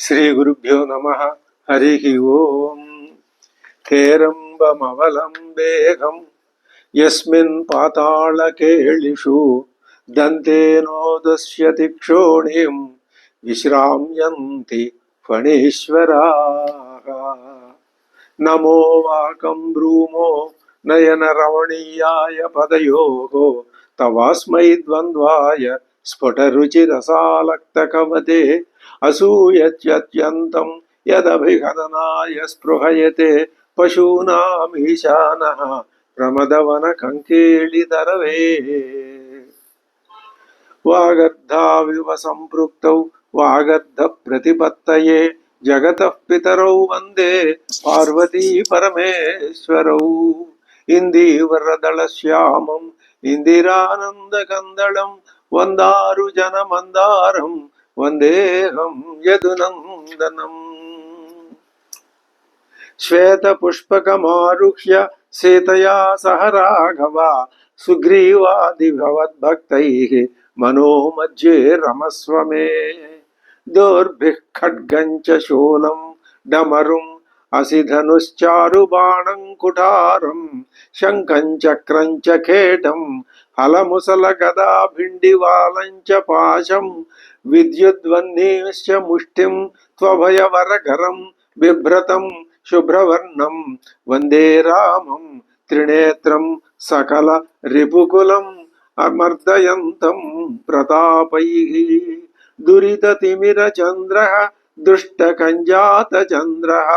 శ్రీ గురుభ్యో నమః. హరి ఓం. హేరంబమవలంబేహం యస్మిన్ పాతాళకేళిషు దంతేనోదస్యతి క్షోణిం విశ్రామ్యంతి ఫణీశ్వరాః. నమో వాకం బ్రూమో నయన రమణీయాయ పదయోః తవాస్మై ద్వంద్వాయ స్ఫుటరుచిరసాలక్తకవతే అసూయత్యంతం యదభిఘననాయ స్పృహయతే పశూనామీశానః ప్రమదవన కంకేళితరవే. వాగర్ధావివ సంపృక్తౌ వాగర్ధ ప్రతిపత్తయే జగతః పితరౌ వందే పార్వతీ పరమేశ్వరౌ. ఇందీవరదళశ్యామం ఇందిరానందకందళం వందారు జనమందారం వందేహం యదునందనం. శ్వేతపుష్పకమారుహ్య సీతయా సహ రాఘవ సుగ్రీవాదిభవద్భక్తైః మనో మధ్యే రమస్వ మే. దోర్భిః ఖడ్గం చ శూలం డమరుం అసిధనుశ్చారుబాణం కుఠారం శంఖం చక్రం చ ఖేటం హలముసల గదా భిండివాలం చ పాశం విద్యుద్వన్నీశ్చ ముష్టిం త్వభయవరగరం బిభ్రతం శుభ్రవర్ణం వందే రామం త్రినేత్రం సకల రిపుకులం అమర్దయంతం ప్రతాపైః. దురితతిమిరచంద్రః దుష్టకంజాతచంద్రః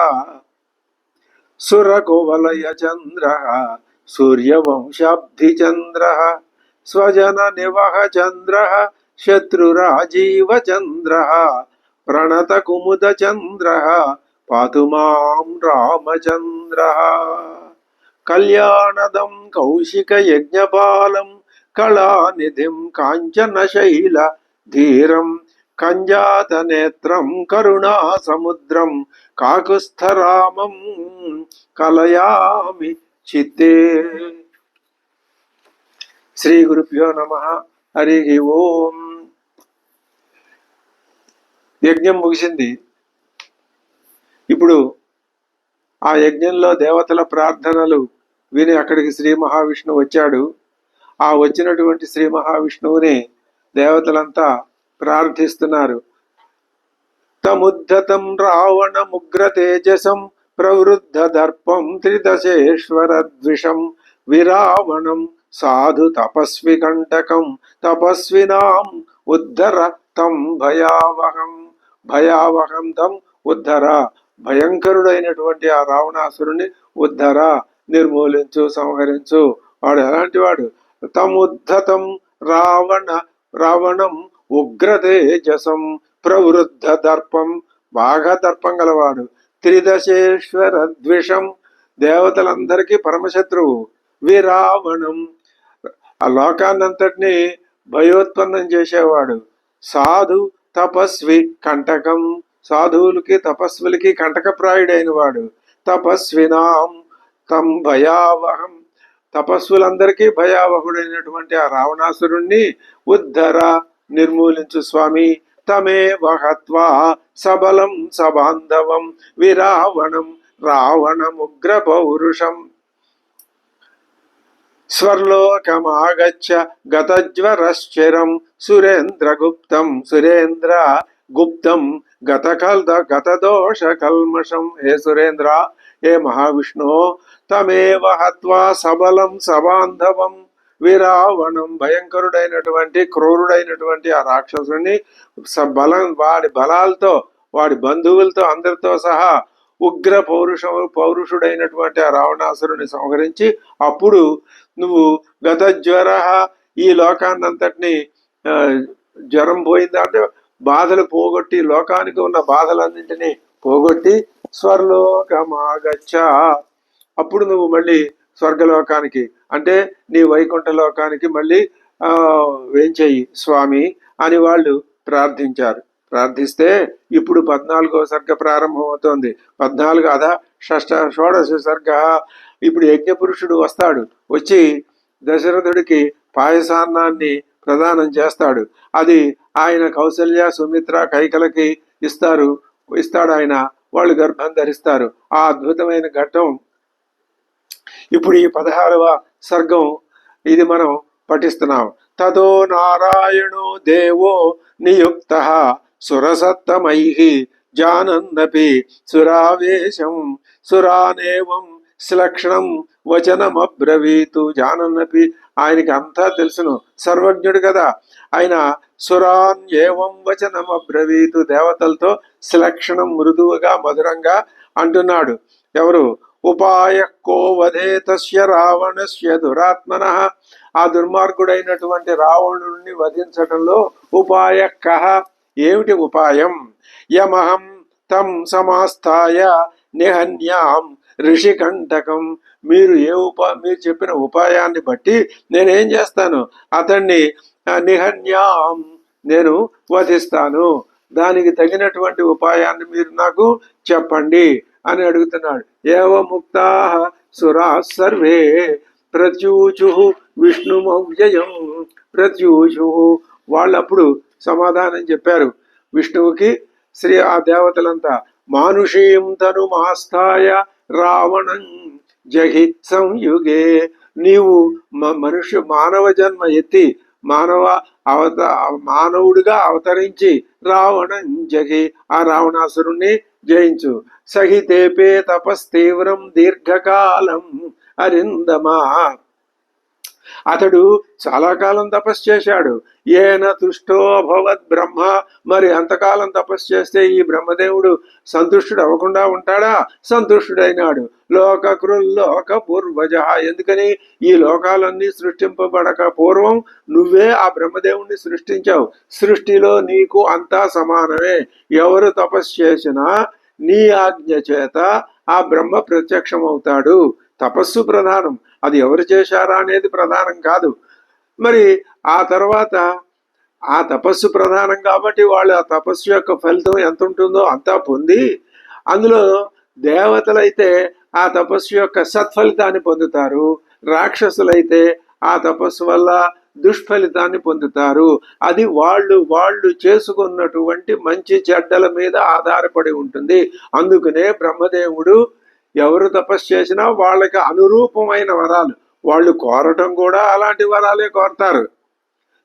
సురకువలయచంద్రః సూర్యవంశాబ్ధిచంద్రః స్వజననివహచంద్రః శత్రురాజీవచంద్రః ప్రణతకుముదచంద్రః పాతు మాం రామచంద్రః. కళ్యాణదం కౌశికయజ్ఞపాలం కళానిధిం కాంచనశైల ధీరం కంజాతనేత్రం కరుణాసముద్రం కాకుస్థరామం కలయామి చిత్తే. శ్రీ గురుభ్యో నమః. హరి ఓం. యజ్ఞం ముగిసింది. ఇప్పుడు ఆ యజ్ఞంలో దేవతల ప్రార్థనలు విని అక్కడికి శ్రీ మహావిష్ణువు వచ్చాడు. ఆ వచ్చినటువంటి శ్రీ మహావిష్ణువుని దేవతలంతా ప్రార్థిస్తున్నారు. తముద్ధతం రావణ ముగ్ర తేజసం ప్రవృద్ధ దర్పం త్రిదశేశ్వర ద్విషం విరావణం సాధు తపస్వి కంటకం తపస్వినాం ఉద్ధర తం భయావహం తం ఉద్ధర. భయంకరుడైనటువంటి ఆ రావణాసురుని ఉద్ధర, నిర్మూలించు, సంహరించు. వాడు ఎలాంటి వాడు? తముద్ధతం రావణం ఉగ్రతేజసం ప్రవృద్ధ దర్పం, బాగా దర్పం గలవాడు. త్రిదశేశ్వర ద్విషం, దేవతలందరికీ పరమశత్రువు. విరావణం, ఆ లోకాన్నంతటినీ భయోత్పన్నం చేసేవాడు. సాధు తపస్వి కంటకం, సాధువులకి తపస్వులకి కంటకప్రాయుడైన వాడు. తపస్వినాం తం భయావహం, తపస్సులందరికీ భయావహుడైనటువంటి ఆ రావణాసురుణ్ణి ఉద్ధర, నిర్మూలించు స్వామి. తమేవ హత్వా సబలం సబాంధవం విరావణం రావణముగ్ర పౌరుషం స్వర్లోకమాగచ్చ గతజ్వరశ్చిరం సురేంద్ర గుప్తం గతదోష కల్మషం. హే సురేంద్ర, హే మహావిష్ణు, తమేవ హత్వా సబలం సబాంధవం విరావణం, భయంకరుడైనటువంటి క్రూరుడైనటువంటి ఆ రాక్షసుని వాడి బలాలతో, వాడి బంధువులతో, అందరితో సహా ఉగ్ర పౌరుషుడైనటువంటి ఆ రావణాసురుని సంహరించి అప్పుడు నువ్వు గతజ్వర, ఈ లోకాన్నంతటినీ జ్వరం పోయిందా అంటే బాధలు పోగొట్టి, లోకానికి ఉన్న బాధలన్నింటినీ పోగొట్టి స్వర్లోకమాగచ్చ, అప్పుడు నువ్వు మళ్ళీ స్వర్గలోకానికి అంటే నీ వైకుంఠ లోకానికి మళ్ళీ వేంచేయి స్వామి అని వాళ్ళు ప్రార్థించారు. ప్రార్థిస్తే ఇప్పుడు 14వ సర్గ ప్రారంభమవుతోంది. 14 అధ షోడశ సర్గ. ఇప్పుడు యజ్ఞపురుషుడు వస్తాడు. వచ్చి దశరథుడికి పాయసాన్నాన్ని ప్రదానం చేస్తాడు. అది ఆయన కౌసల్య, సుమిత్ర, కైకలకి ఇస్తారు. ఇస్తాడు ఆయన. వాళ్ళు గర్భం ధరిస్తారు. ఆ అద్భుతమైన ఘట్టం ఇప్పుడు ఈ 16వ సర్గం ఇది మనం పఠిస్తున్నాం. తదో నారాయణో దేవో నియుక్త సురసత్తమై జానన్నపి సురావేశం సురానేవం శ్లక్షణం వచనమబ్రవీతు. జానన్నపి ఆయనకి అంతా తెలుసును, సర్వజ్ఞుడు కదా ఆయన. సురాన్ ఏవం వచనమబ్రవీతు, దేవతలతో శ్లక్షణం మృదువుగా మధురంగా అంటున్నాడు. ఎవరు? ఉపాయ కో వధేతస్య రావణస్య దురాత్మన. ఆ దుర్మార్గుడైనటువంటి రావణుడిని వధించడంలో ఉపాయ కహ, ఏమిటి ఉపాయం? యమహం తం సమాస్థాయ నిహన్యాం ఋషికంటకం. మీరు మీరు చెప్పిన ఉపాయాన్ని బట్టి నేనేం చేస్తాను? అతన్ని నిహన్యాం, నేను వధిస్తాను. దానికి తగినటువంటి ఉపాయాన్ని మీరు నాకు చెప్పండి అని అడుగుతున్నాడు. ఏవ ముక్తా సురా సర్వే ప్రత్యూచు విష్ణుమవ్యయం. ప్రత్యూచు, వాళ్ళప్పుడు సమాధానం చెప్పారు విష్ణువుకి. ఆ దేవతలంతా మానుషీం తను మాస్థాయ రావణం జహి సంయుగే. నీవు మానవ జన్మ ఎత్తి మానవుడిగా అవతరించి రావణం జగి, ఆ రావణాసురుణ్ణి జయించు. సహితేపే తపస్తీవ్రం దీర్ఘకాలం అరిందమా. అతడు చాలా కాలం తపస్సు చేశాడు. ఏన తుష్టో అభవత్ బ్రహ్మ. మరి అంతకాలం తపస్సు చేస్తే ఈ బ్రహ్మదేవుడు సంతుష్టుడు అవ్వకుండా ఉంటాడా? సంతుష్టుడైనాడు. లోక పూర్వజ. ఎందుకని? ఈ లోకాలన్నీ సృష్టింపబడక పూర్వం నువ్వే ఆ బ్రహ్మదేవుణ్ణి సృష్టించావు. సృష్టిలో నీకు అంతా సమానమే. ఎవరు తపస్సు చేసినా నీ ఆజ్ఞ చేత ఆ బ్రహ్మ ప్రత్యక్షమవుతాడు. తపస్సు ప్రధానం, అది ఎవరు చేశారా అనేది ప్రధానం కాదు. మరి ఆ తర్వాత ఆ తపస్సు ప్రధానం కాబట్టి వాళ్ళు ఆ తపస్సు యొక్క ఫలితం ఎంత ఉంటుందో అంతా పొంది, అందులో దేవతలైతే ఆ తపస్సు యొక్క సత్ఫలితాన్ని పొందుతారు, రాక్షసులైతే ఆ తపస్సు వల్ల దుష్ఫలితాన్ని పొందుతారు. అది వాళ్ళు చేసుకున్నటువంటి మంచి చెడ్డల మీద ఆధారపడి ఉంటుంది. అందుకనే బ్రహ్మదేవుడు ఎవరు తపస్సు చేసినా వాళ్ళకి అనురూపమైన వరాలు, వాళ్ళు కోరటం కూడా అలాంటి వరాలే కోరతారు.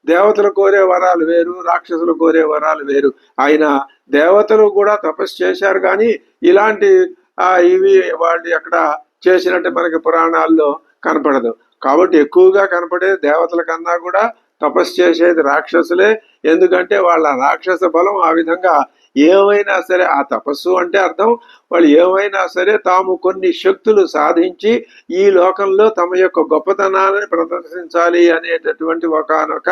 దేవతలు కోరే వరాలు వేరు, రాక్షసులు కోరే వరాలు వేరు. ఆయన దేవతలు కూడా తపస్సు చేశారు, కానీ ఇలాంటి ఇవి వాళ్ళు ఎక్కడ చేసినట్టు మనకి పురాణాల్లో కనపడదు. కాబట్టి ఎక్కువగా కనపడేది దేవతల కన్నా కూడా తపస్సు చేసేది రాక్షసులే. ఎందుకంటే వాళ్ళ రాక్షస బలం ఆ విధంగా ఏమైనా సరే, ఆ తపస్సు అంటే అర్థం వాళ్ళు ఏమైనా సరే తాము కొన్ని శక్తులు సాధించి ఈ లోకంలో తమ యొక్క గొప్పతనాన్ని ప్రదర్శించాలి అనేటటువంటి ఒకనొక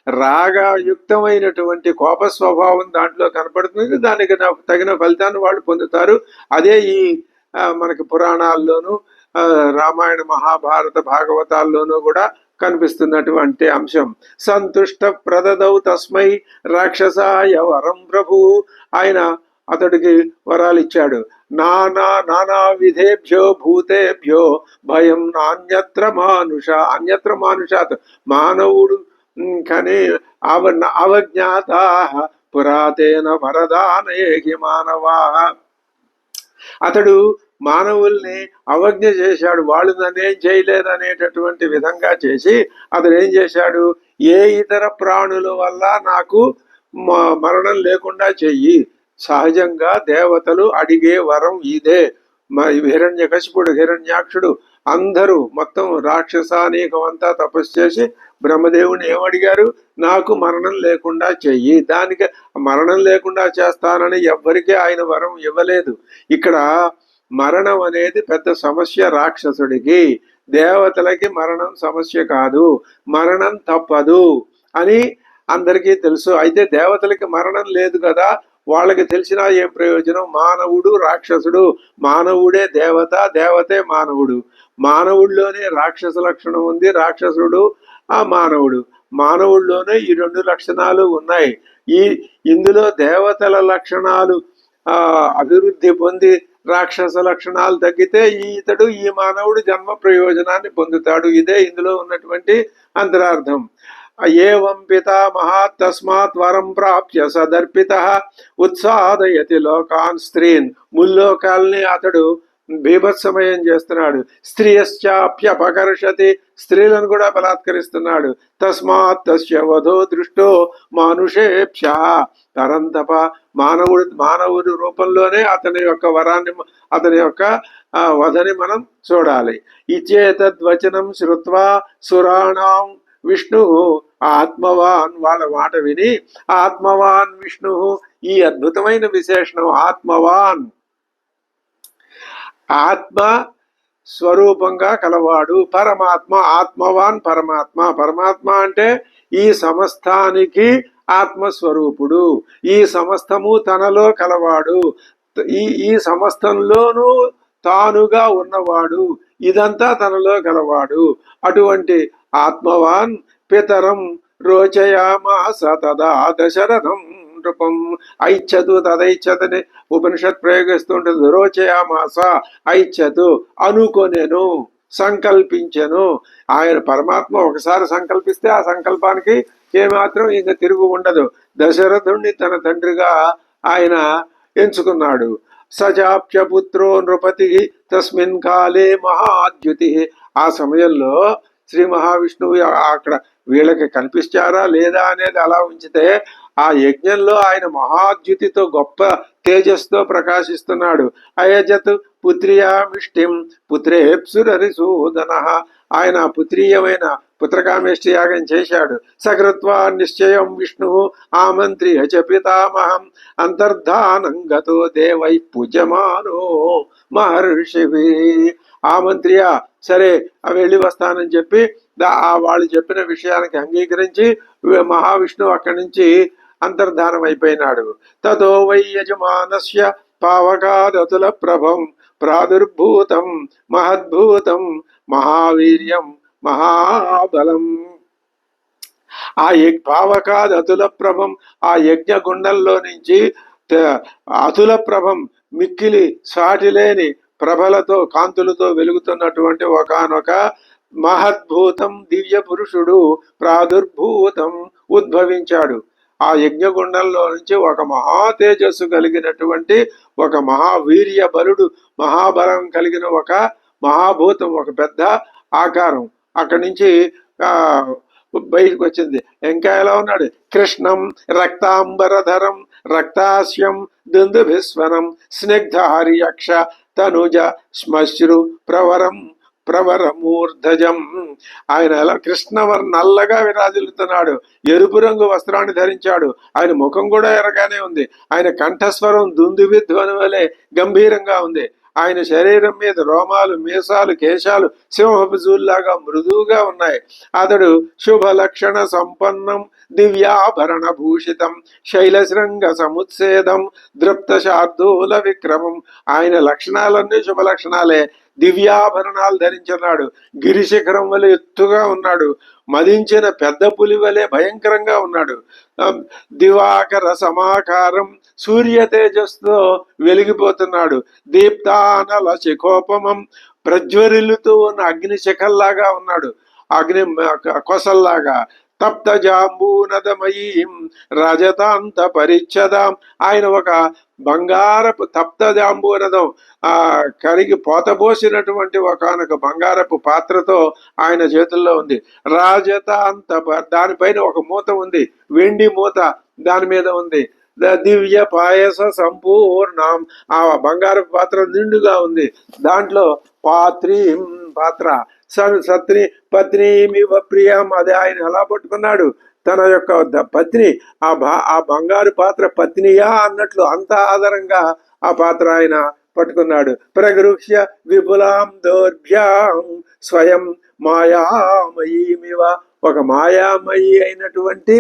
రాగయుక్తమైనటువంటి కోప స్వభావం దాంట్లో కనపడుతుంది. దానికి తగిన ఫలితాన్ని వాళ్ళు పొందుతారు. అదే ఈ మనకి పురాణాల్లోనూ రామాయణ మహాభారత భాగవతాల్లోనూ కూడా కనిపిస్తున్నటువంటి అంశం. సంతుష్ట ప్రదదౌ తస్మై రాక్షసాయ వరం ప్రభు. ఆయన అతడికి వరాలు ఇచ్చాడు. నానా విధేభ్యో భూతేభ్యో భయం నాన్యత్ర అన్యత్ర మానుషాత్. మానవుడు కానీ అవజ్ఞాత పురాతేన వరదానయేహి మానవా. అతడు మానవుల్ని అవజ్ఞ చేశాడు. వాళ్ళు నన్నేం చేయలేదనేటటువంటి విధంగా చేసి అతను ఏం చేశాడు? ఏ ఇతర ప్రాణుల వల్ల నాకు మరణం లేకుండా చెయ్యి. సహజంగా దేవతలు అడిగే వరం ఇదే. హిరణ్యకశిపుడు, హిరణ్యాక్షుడు అందరూ మొత్తం రాక్షసానీకం అంతా తపస్సు చేసి బ్రహ్మదేవుని ఏమడిగారు? నాకు మరణం లేకుండా చెయ్యి. దానికి మరణం లేకుండా చేస్తానని ఎవ్వరికీ ఆయన వరం ఇవ్వలేదు. ఇక్కడ మరణం అనేది పెద్ద సమస్య రాక్షసుడికి. దేవతలకి మరణం సమస్య కాదు, మరణం తప్పదు అని అందరికీ తెలుసు. అయితే దేవతలకి మరణం లేదు కదా, వాళ్ళకి తెలిసినా ఏం ప్రయోజనం? మానవుడు రాక్షసుడు, మానవుడే దేవత, దేవతే మానవుడు. మానవుడిలోనే రాక్షస లక్షణం ఉంది, రాక్షసుడు ఆ మానవుడు. మానవుడిలోనే ఈ రెండు లక్షణాలు ఉన్నాయి. ఇందులో దేవతల లక్షణాలు అభివృద్ధి పొంది రాక్షస లక్షణాలు తగ్గితే ఈ మానవుడు జన్మ ప్రయోజనాన్ని పొందుతాడు. ఇదే ఇందులో ఉన్నటువంటి అంతరార్థం. ఏవం పితామహాత్ తస్మాత్ వరం ప్రాప్య సదర్పితః ఉత్సాదయతి లోకాన్ స్త్రీన్. ముల్లోకాల్ని అతడు బీభత్సమయం చేస్తున్నాడు. స్త్రియశ్చాప్యపకర్షతి, స్త్రీలను కూడా బలాత్కరిస్తున్నాడు. తస్మాత్ తస్య వధో దృష్టో మానుషేభ్య తరంతప. మానవుడి రూపంలోనే అతని యొక్క వరాన్ని, అతని యొక్క వధని మనం చూడాలి. ఇచ్చేతద్వచనం శ్రుత్వా సురాణం విష్ణు ఆత్మవాన్. వాళ్ళ మాట విని ఆత్మవాన్ విష్ణు, ఈ అద్భుతమైన విశేషణం ఆత్మవాన్, ఆత్మ స్వరూపంగా కలవాడు పరమాత్మ. ఆత్మవాన్ పరమాత్మ. పరమాత్మ అంటే ఈ సమస్తానికి ఆత్మస్వరూపుడు, ఈ సమస్తము తనలో కలవాడు, ఈ సమస్తంలోనూ తానుగా ఉన్నవాడు, ఇదంతా తనలో కలవాడు. అటువంటి ఆత్మవాన్ పితరం రోచయామాస తదా దశరథం నృపం. ఐచ్ఛతు తదైచ్ఛతని ఉపనిషత్ ప్రయోగిస్తుంటుంది. రోచయామాస ఐచ్ఛతు అనుకొనెను, సంకల్పించెను. ఆయన పరమాత్మ ఒకసారి సంకల్పిస్తే ఆ సంకల్పానికి ఏమాత్రం ఇంక తిరుగు ఉండదు. దశరథుణ్ణి తన తండ్రిగా ఆయన ఎంచుకున్నాడు. సజాప్య పుత్రో నృపతి తస్మిన్ కాలే మహాద్యుతి. ఆ సమయంలో శ్రీ మహావిష్ణువు అక్కడ వీళ్ళకి కనిపించారా లేదా అనేది అలా ఉంచితే, ఆ యజ్ఞంలో ఆయన మహాద్యుతితో గొప్ప తేజస్తో ప్రకాశిస్తున్నాడు. అయజత్ పుత్రియామిష్టిం పుత్రేప్సురరిసూదన. ఆయన పుత్రీయమైన పుత్రకామేష్టి యాగం చేశాడు. సకృత్వా నిశ్చయం విష్ణు ఆమంత్రియ చ పితామహం అంతర్ధానం గతో దేవై పూజ్యమానో మహర్షివి. ఆమంత్రియ, సరే వెళ్ళి వస్తానని చెప్పి వాళ్ళు చెప్పిన విషయానికి అంగీకరించి మహావిష్ణువు అక్కడి నుంచి అంతర్ధానం అయిపోయినాడు. తతో వై యజమానస్య పావకాదతుల ప్రభం ప్రాదుర్భూతం మహద్భూతం మహావీర్యం మహాబలం. ఆ పావకాద్ అతుల ప్రభం, ఆ యజ్ఞ గుండంలో నుంచి అతుల ప్రభం, మిక్కిలి సాటిలేని ప్రభలతో కాంతులతో వెలుగుతున్నటువంటి ఒకానొక మహద్భూతం దివ్య పురుషుడు ప్రాదుర్భూతం ఉద్భవించాడు. ఆ యజ్ఞగుండంలో నుంచి ఒక మహా తేజస్సు కలిగినటువంటి ఒక మహావీర్య బలుడు, మహాబలం కలిగిన ఒక మహాభూతం, ఒక పెద్ద ఆకారం అక్కడి నుంచి బయటకు వచ్చింది. ఇంకా ఎలా ఉన్నాడు? కృష్ణం రక్తాంబరధరం రక్తాస్యం దుందుభిస్వనం స్నిగ్ధహర్యక్ష తనుజ శ్మశ్రు ప్రవరమూర్ధజం. ఆయన ఎలా నల్లగా విరాజిల్లుతున్నాడు. ఎరుపు రంగు వస్త్రాన్ని ధరించాడు. ఆయన ముఖం కూడా ఎర్రగానే ఉంది. ఆయన కంఠస్వరం దుందుభి ధ్వని వలె గంభీరంగా ఉంది. ఆయన శరీరం మీద రోమాలు, మీసాలు, కేశాలు సింహపు జూల్లాగా మృదువుగా ఉన్నాయి. అతడు శుభ లక్షణ సంపన్నం దివ్యాభరణ భూషితం శైలశృంగ సముత్సేదం దృప్త శార్దూల విక్రమం. ఆయన లక్షణాలన్నీ శుభ లక్షణాలే. దివ్యాభరణాలు ధరించున్నాడు. గిరిశిఖరం వలె ఎత్తుగా ఉన్నాడు. మదించిన పెద్ద పులి వలె భయంకరంగా ఉన్నాడు. దివాకర సమాకారం సూర్య తేజస్సుతో వెలిగిపోతున్నాడు. దీప్తానల శిఖోపమం ప్రజ్వరిల్లుతూ ఉన్న అగ్ని శిఖల్లాగా ఉన్నాడు, అగ్ని కొసల్లాగా. తప్త జాంబూనదమయీం రజతాంత పరిచ్ఛదాం. ఆయన ఒక బంగారపు తప్త జాంబూనదం కరిగి పోతబోసినటువంటి ఒకనొక బంగారపు పాత్రతో ఆయన చేతుల్లో ఉంది. రాజతాంత, దానిపైన ఒక మూత ఉంది, వెండి మూత దాని మీద ఉంది. దివ్య పాయస సంపూర్ణం, ఆ బంగారపు పాత్ర నిండుగా ఉంది. దాంట్లో పాత్ర సత్ని పత్నిమివ ప్రియం. అది ఆయన ఎలా పట్టుకున్నాడు? తన యొక్క పత్ని, ఆ బంగారు పాత్ర పత్నియా అన్నట్లు అంత ఆధారంగా ఆ పాత్ర ఆయన పట్టుకున్నాడు. ప్రగృహ్య విపులాం దౌర్భ్యాం స్వయం మాయామయీమివ. ఒక మాయామయి అయినటువంటి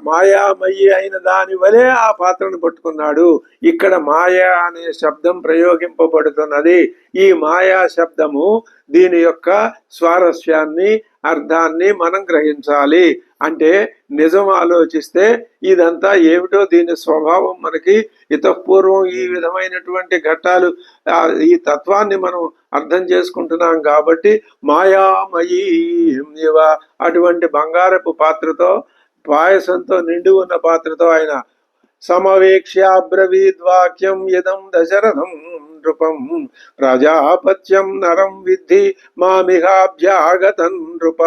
మాయామయి అయిన దాని వలె ఆ పాత్రను పట్టుకున్నాడు. ఇక్కడ మాయా అనే శబ్దం ప్రయోగింపబడుతున్నది. ఈ మాయా శబ్దము దీని యొక్క స్వారస్యాన్ని, అర్థాన్ని మనం గ్రహించాలి. అంటే నిజం ఆలోచిస్తే ఇదంతా ఏమిటో దీని స్వభావం మనకి ఇతపూర్వం ఈ విధమైనటువంటి ఘట్టాలు ఈ తత్వాన్ని మనం అర్థం చేసుకుంటున్నాం కాబట్టి మాయామయీ ఇవ అటువంటి బంగారపు పాత్రతో పాయసంతో నిండి ఉన్న పాత్రతో ఆయన సమవేక్ష్యాబ్రవీద్వాక్యం ఇదం దశరథం నృపం ప్రజాపత్యం నరం విద్ధి మామిహాభ్యాగతం నృప.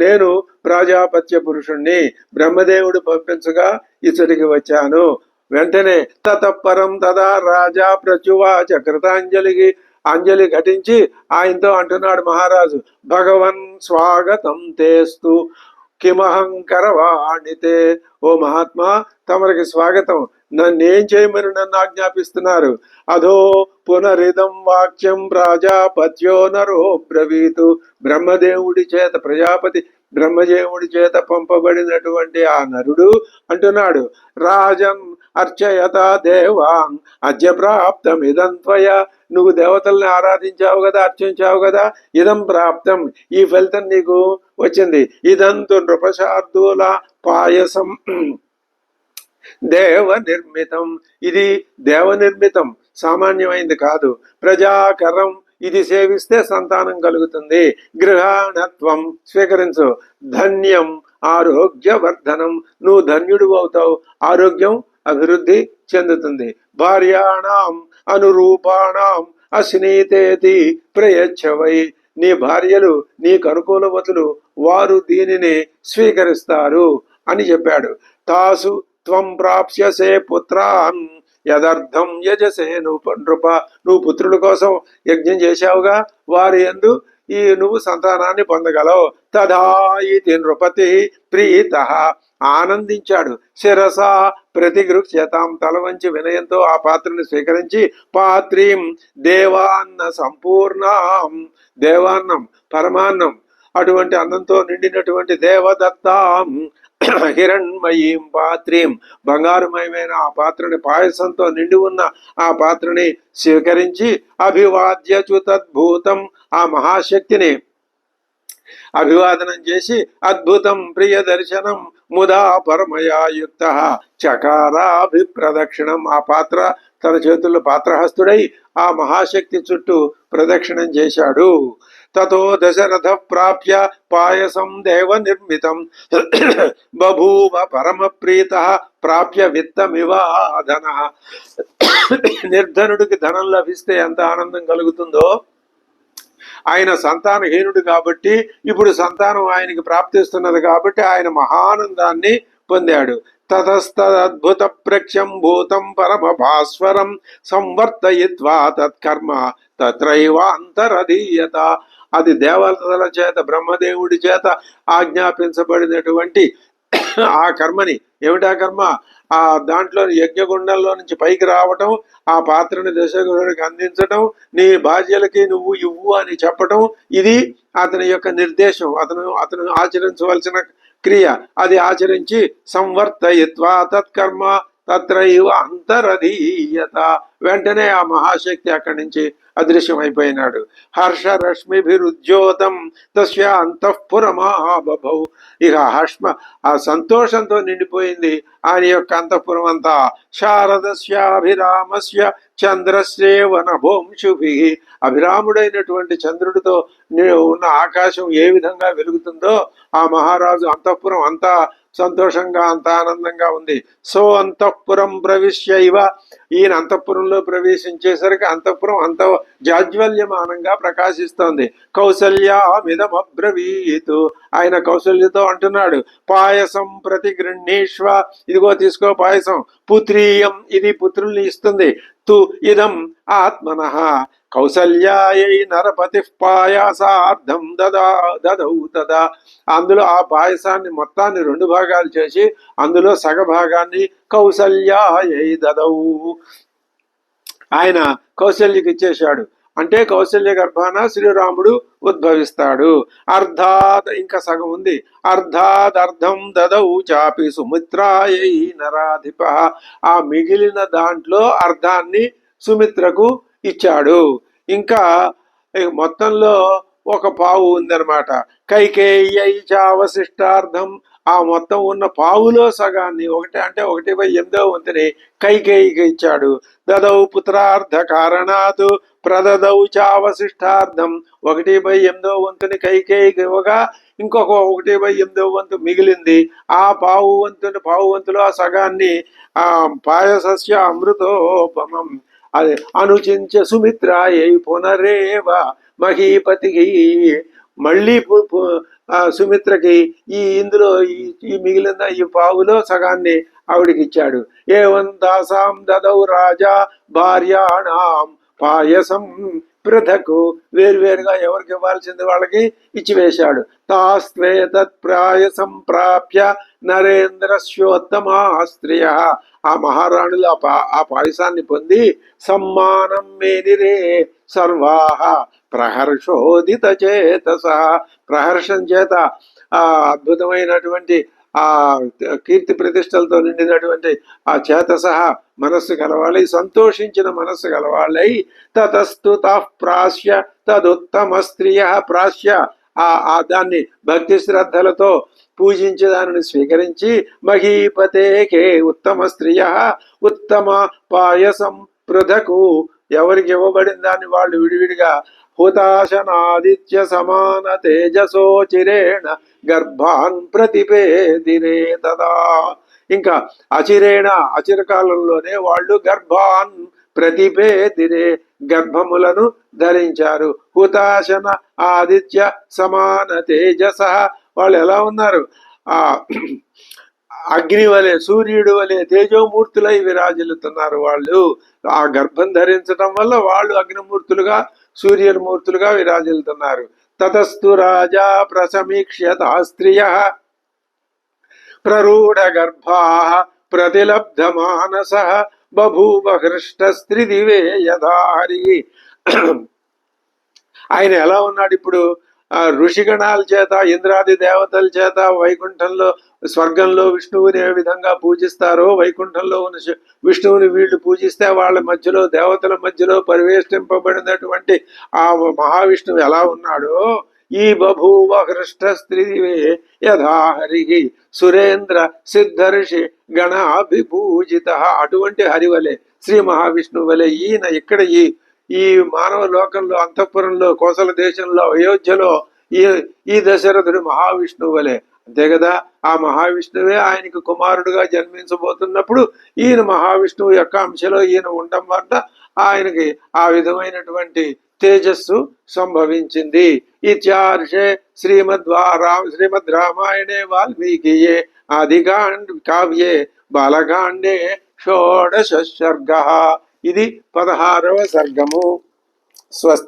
నేను ప్రజాపత్య పురుషుణ్ణి, బ్రహ్మదేవుడు పంపించగా ఇచ్చటికి వచ్చాను. వెంటనే తతపరం తదా రాజా ప్రచువాచ కృతాంజలికి అంజలి ఘటించి ఆయనతో అంటున్నాడు మహారాజు, భగవన్ స్వాగతం తేస్తు కిమహంకరవాణితే. ఓ మహాత్మా, తమరికి స్వాగతం. నన్నేం చేయమని నన్ను ఆజ్ఞాపిస్తున్నారు? అధో పునరిదం వాక్యం ప్రజాపత్యో నరో బ్రవీతు. బ్రహ్మదేవుడి చేత ప్రజాపతి బ్రహ్మదేవుడి చేత పంపబడినటువంటి ఆ నరుడు అంటున్నాడు, రాజన్ అర్చయత దేవాన్ అద్య ప్రాప్తం ఇదం త్వయ. నువ్వు దేవతల్ని ఆరాధించావు కదా, అర్చించావు కదా, ఇదం ప్రాప్తం, ఈ ఫలితం నీకు వచ్చింది. ఇదంతు నృపశార్దూల పాయసం దేవ నిర్మితం. ఇది దేవ నిర్మితం, సామాన్యమైంది కాదు. ప్రజాకరం, ఇది సేవిస్తే సంతానం కలుగుతుంది. గృహాణత్వం, స్వీకరించు. ధన్యం ఆరోగ్యవర్ధనం, నువ్వు ధన్యుడు అవుతావు, ఆరోగ్యం అభివృద్ధి చెందుతుంది. భార్యాణం అనురూపాణం అశ్నీతేతి ప్రయచ్చవై. నీ భార్యలు నీకు అనుకూలవతులు, వారు దీనిని స్వీకరిస్తారు అని చెప్పాడు. తాసు త్వం ప్రాప్స్యసే పుత్రాన్ యదర్థం యజసే నృప. నువ్వు పుత్రుల కోసం యజ్ఞం చేశావుగా, వారి యందు నువ్వు సంతానాన్ని పొందగలవు. తదా ఇతి నృపతి ప్రీత, ఆనందించాడు. శిరస ప్రతిగృహ్యతాం, తల వంచి వినయంతో ఆ పాత్రను స్వీకరించి, పాత్రీం దేవాన్న సంపూర్ణం, దేవాన్నం పరమాన్నం, అటువంటి అన్నంతో నిండినటువంటి దేవదత్తాం హిరణ్మయీం పాత్రీం, బంగారుమయమైన ఆ పాత్రని, పాయసంతో నిండి ఉన్న ఆ పాత్రని స్వీకరించి, అభివాద్యచు తద్భూతం, ఆ మహాశక్తిని అభివాదనం చేసి, అద్భుతం ప్రియ దర్శనం ముదా పరమయా యుక్త చకారాభిప్రదక్షిణం, ఆ పాత్ర తన చేతుల్లో పాత్రహస్తుడై ఆ మహాశక్తి చుట్టూ ప్రదక్షిణం చేశాడు. తతో దశరథ ప్రాప్య పాయసం దేవ నిర్మితం బభూవ పరమ ప్రీత ప్రాప్య విత్తమివాధన. నిర్ధనుడికి ధనం లభిస్తే ఎంత ఆనందం కలుగుతుందో, ఆయన సంతానహీనుడు కాబట్టి ఇప్పుడు సంతానం ఆయనకి ప్రాప్తిస్తున్నది కాబట్టి ఆయన మహానందాన్ని పొందాడు. తతస్తద్భుత ప్రక్షం భూతం పరమ భాస్వరం సంవర్తయిత్వా తత్కర్మ తత్రైవ అంతరధీయత. అది దేవతల చేత, బ్రహ్మదేవుడి చేత ఆజ్ఞాపించబడినటువంటి ఆ కర్మని, ఏమిటా కర్మ? ఆ దాంట్లో యజ్ఞగుండంలో నుంచి పైకి రావటం, ఆ పాత్రని దశరథుడికి అందించటం, నీ భార్యలకి నువ్వు ఇవ్వు అని చెప్పటం, ఇది అతని యొక్క నిర్దేశం, అతను ఆచరించవలసిన క్రియ. అది ఆచరించి సంవర్తయిత్వా తత్కర్మ తత్రైవ అంతరధీయత, వెంటనే ఆ మహాశక్తి అక్కడి నుంచి అదృశ్యమైపోయినాడు. హర్షరశ్మిభిరుజ్యోతం తస్య అంతఃపురమాబభౌ. ఇక ఆ సంతోషంతో నిండిపోయింది ఆయన యొక్క అంతఃపురం అంతా. శారదస్యాభిరామస్య చంద్రస్యేవ నభోంశుభి. అభిరాముడైనటువంటి చంద్రుడితో ఉన్న ఆకాశం ఏ విధంగా వెలుగుతుందో ఆ మహారాజు అంతఃపురం అంతా సంతోషంగా, అంత ఆనందంగా ఉంది. సో అంతఃపురం ప్రవిశ్యైవ, ఈయన అంతఃపురంలో ప్రవేశించేసరికి అంతఃపురం అంత జాజ్వల్యమానంగా ప్రకాశిస్తోంది. కౌసల్యామిదమబ్రవీతు, ఆయన కౌసల్యతో అంటున్నాడు, పాయసం ప్రతిగృహ్ణీష్వ, ఇదిగో తీసుకో పాయసం, పుత్రీయం, ఇది పుత్రుల్ని ఇస్తుంది, తు ఇదం ఆత్మనః కౌసల్యాయై నరపతి పాయాసార్థం దదౌ తదా. అందులో ఆ పాయసాన్ని మొత్తాన్ని 2 భాగాలు చేసి అందులో సగ భాగాన్ని కౌసల్యాయై దదౌ, ఆయన కౌసల్యకి ఇచ్చేశాడు. అంటే కౌసల్య గర్భాన శ్రీరాముడు ఉద్భవిస్తాడు. అర్ధాద్, ఇంకా సగం ఉంది. అర్ధాదర్థం దదౌ చాపి సుమిత్రాయై నరాధిప, ఆ మిగిలిన దాంట్లో అర్ధాన్ని సుమిత్రకు ఇచ్చాడు. ఇంకా మొత్తంలో ఒక పావు ఉందన్నమాట. కైకేయ్యై చావశిష్టార్థం ఆ మొత్తం ఉన్న పావులో సగాన్ని 1/8 వంతుని కైకేయికి ఇచ్చాడు. దదౌ పుత్రార్థ కారణాత్ ప్రదదౌ చావశిష్టార్థం. 1/8 వంతుని కైకేయికి ఇవ్వగా ఇంకొక 1/8 వంతు మిగిలింది. ఆ పావు వంతులో ఆ సగాన్ని పాయసస్య అమృతోపమం అది అనుచించ సుమిత్రాయై పునరేవ మహీపతికి. మళ్ళీ సుమిత్రకి ఇందులో ఈ మిగిలిన ఈ పావులో సగాన్ని ఆవిడికి ఇచ్చాడు. ఏవం దాసాం దదౌ రాజా భార్యాణం పాయసం పృథకు. వేరువేరుగా ఎవరికి ఇవ్వాల్సింది వాళ్ళకి ఇచ్చివేశాడు. తాస్త్వే తత్ప్రాయసం ప్రాప్య నరేంద్రస్యోత్తమా స్త్రియ. ఆ మహారాణులు ఆ పాయసాన్ని పొంది సమ్మానం మేనిరే సర్వాహ ప్రహర్షోదిత చేతస. ప్రహర్షం చేత ఆ అద్భుతమైనటువంటి ఆ కీర్తి ప్రతిష్టలతో నిండినటువంటి ఆ చేతస మనస్సు కలవాళ్ళై, సంతోషించిన మనస్సు కలవాళ్ళై, తతస్తు ప్రాస్య తదుత్తమ స్త్రియ. ప్రాస్య దాన్ని భక్తి శ్రద్ధలతో పూజించి దానిని స్వీకరించి మహీపతేకే ఉత్తమ స్త్రియ ఉత్తమ పాయసం పృథకు. ఎవరికి ఇవ్వబడిన దాన్ని వాళ్ళు విడివిడిగా హుతాశనాదిత్య సమాన తేజసోచిరేణ గర్భాన్ ప్రతిపేదిరే తదా. ఇంకా అచిరకాలంలోనే వాళ్ళు గర్భాన్ ప్రతిపేదిరే గర్భములను ధరించారు. హుతాశన ఆదిత్య సమాన తేజస. వాళ్ళు ఎలా ఉన్నారు? అగ్ని వలె, సూర్యుడు వలె తేజోమూర్తులై విరాజిల్లుతున్నారు వాళ్ళు. ఆ గర్భం ధరించడం వల్ల వాళ్ళు అగ్నిమూర్తులుగా, సూర్యమూర్తులుగా విరాజిల్లుతున్నారు. తతస్తు రాజా ప్రసమీక్ష్యత స్త్రియ ప్రరూఢ గర్భా ప్రతిలబ్ధ మానస బభూవ హృష్ట స్త్రీ దివే యథాహరి. ఆయన ఎలా ఉన్నాడు ఇప్పుడు? ఋషిగణాల చేత, ఇంద్రాది దేవతల చేత వైకుంఠంలో, స్వర్గంలో విష్ణువుని ఏ విధంగా పూజిస్తారో వైకుంఠంలో ఉన్న విష్ణువుని వీళ్ళు పూజిస్తే వాళ్ళ మధ్యలో, దేవతల మధ్యలో పరివేష్టింపబడినటువంటి ఆ మహావిష్ణువు ఎలా ఉన్నాడో ఈ బభూవ హృష్ట స్త్రీవే యథాహరి సురేంద్ర సిద్ధర్షి గణాభిపూజిత. అటువంటి హరివలే, శ్రీ మహావిష్ణువు వలె ఈయన ఇక్కడ ఈ మానవ లోకంలో, అంతఃపురంలో, కోసల దేశంలో, అయోధ్యలో ఈ దశరథుడు మహావిష్ణువు వలె. అంతే కదా, ఆ మహావిష్ణువే ఆయనకు కుమారుడుగా జన్మించబోతున్నప్పుడు ఈయన మహావిష్ణువు యొక్క అంశలో ఈయన ఉండడం వల్ల ఆయనకి ఆ విధమైనటువంటి తేజస్సు సంభవించింది. ఇత్యార్షే శ్రీమద్ రామాయణే వాల్మీకియే ఆదికాండ కావ్యే బాలకాండే షోడశ సర్గ. ఇది 16వ సర్గము. స్వస్తి.